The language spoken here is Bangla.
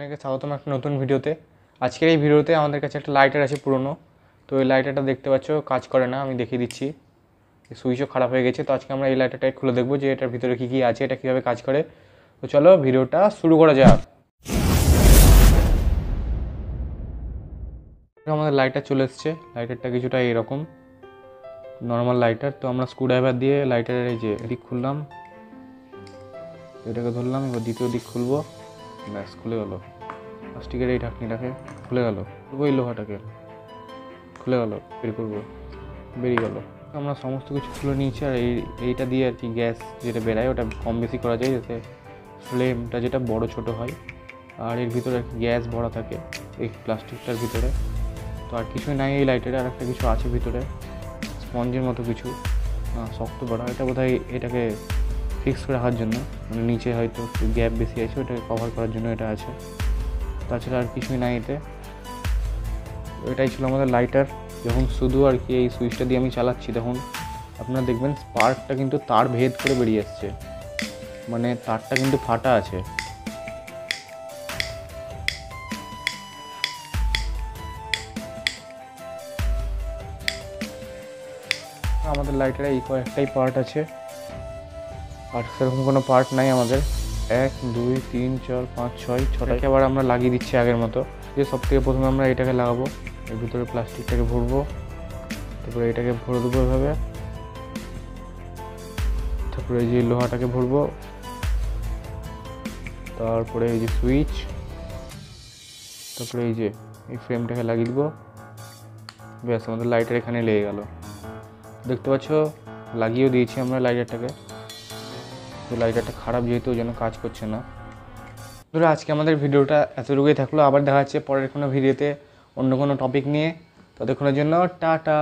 আপনাকে স্বাগতম একটা নতুন ভিডিওতে। আজকের এই ভিডিওতে আমাদের কাছে একটা লাইটার আছে পুরনো। তো এই লাইটারটা দেখতে পাচ্ছ কাজ করে না, আমি দেখিয়ে দিচ্ছি। সুইচও খারাপ হয়ে গেছে। তো আজকে আমরা এই লাইটারটাই খুলে দেখবো যে এটার ভিতরে কী কী আছে, এটা কীভাবে কাজ করে। তো চলো ভিডিওটা শুরু করা যাক। আমাদের লাইটার চলে এসছে। লাইটারটা কিছুটা এরকম নর্মাল লাইটার। তো আমরা স্ক্রুড্রাইভার দিয়ে লাইটারের এই যে দিক খুললাম, এটাকে ধরলাম, এবার দ্বিতীয় দিক খুলবো, ব্যাস খুলে গেলো। প্লাস্টিকের এই ঢাকনিটাকে খুলে গেল, ওই লোহাটাকে খুলে গেল, বের করবো, বেরিয়ে গেল। আমরা সমস্ত কিছু খুলে নিয়েছি। আর এইটা দিয়ে আর কি গ্যাস যেটা বেরায় ওটা কম বেশি করা যায়, যাতে ফ্লেমটা যেটা বড় ছোট হয়। আর এর ভিতরে গ্যাস ভরা থাকে এই প্লাস্টিকটার ভিতরে। তো আর কিছুই নাই এই লাইটারে, আর একটা কিছু আছে ভিতরে স্পঞ্জের মতো কিছু শক্ত বড়া। এটা বোধহয় এটাকে ফিক্স করে রাখার জন্য, মানে নিচে হয়তো গ্যাপ বেশি আছে, ওটাকে কভার করার জন্য এটা আছে। তাছাড়া আর কিছুই নাই এতে। এটাই ছিল আমাদের লাইটার। যখন শুধু আর কি এই সুইচটা দিয়ে আমি চালাচ্ছি, তখন আপনারা দেখবেন স্পার্কটা কিন্তু তার ভেদ করে বেরিয়ে আসছে, মানে তারটা কিন্তু ফাটা আছে। আমাদের লাইটারে এই কয়েকটাই পার্ট আছে, আর সেরকম কোনো পার্ট নাই আমাদের। 1 2 3 4 5 6 6টাকে আবার আমরা লাগিয়ে দিচ্ছি আগের মতো। যে সব থেকে প্রথমে আমরা এটাকে লাগাবো, এর ভিতরে প্লাস্টিকটাকে ভরবো, তারপরে এটাকে ভরে দেবো এভাবে, তারপরে এই যে লোহাটাকে ভরবো, তারপরে এই যে সুইচ, তারপরে এই যে এই ফ্রেমটাকে লাগিয়ে দেবো। ব্যাস আমাদের লাইটার এখানে লেগে গেল। দেখতে পাচ্ছ লাগিয়েও দিয়েছি আমরা লাইটারটাকে। তো লাইটারটা খারাপ যেহেতু ওই জন্য কাজ করছে না। ধরো আজকে আমাদের ভিডিওটা এতটুকুই থাকলো। আবার দেখা যাচ্ছে পরের কোনো ভিডিওতে অন্য কোনো টপিক নিয়ে। ততক্ষণের জন্য টাটা।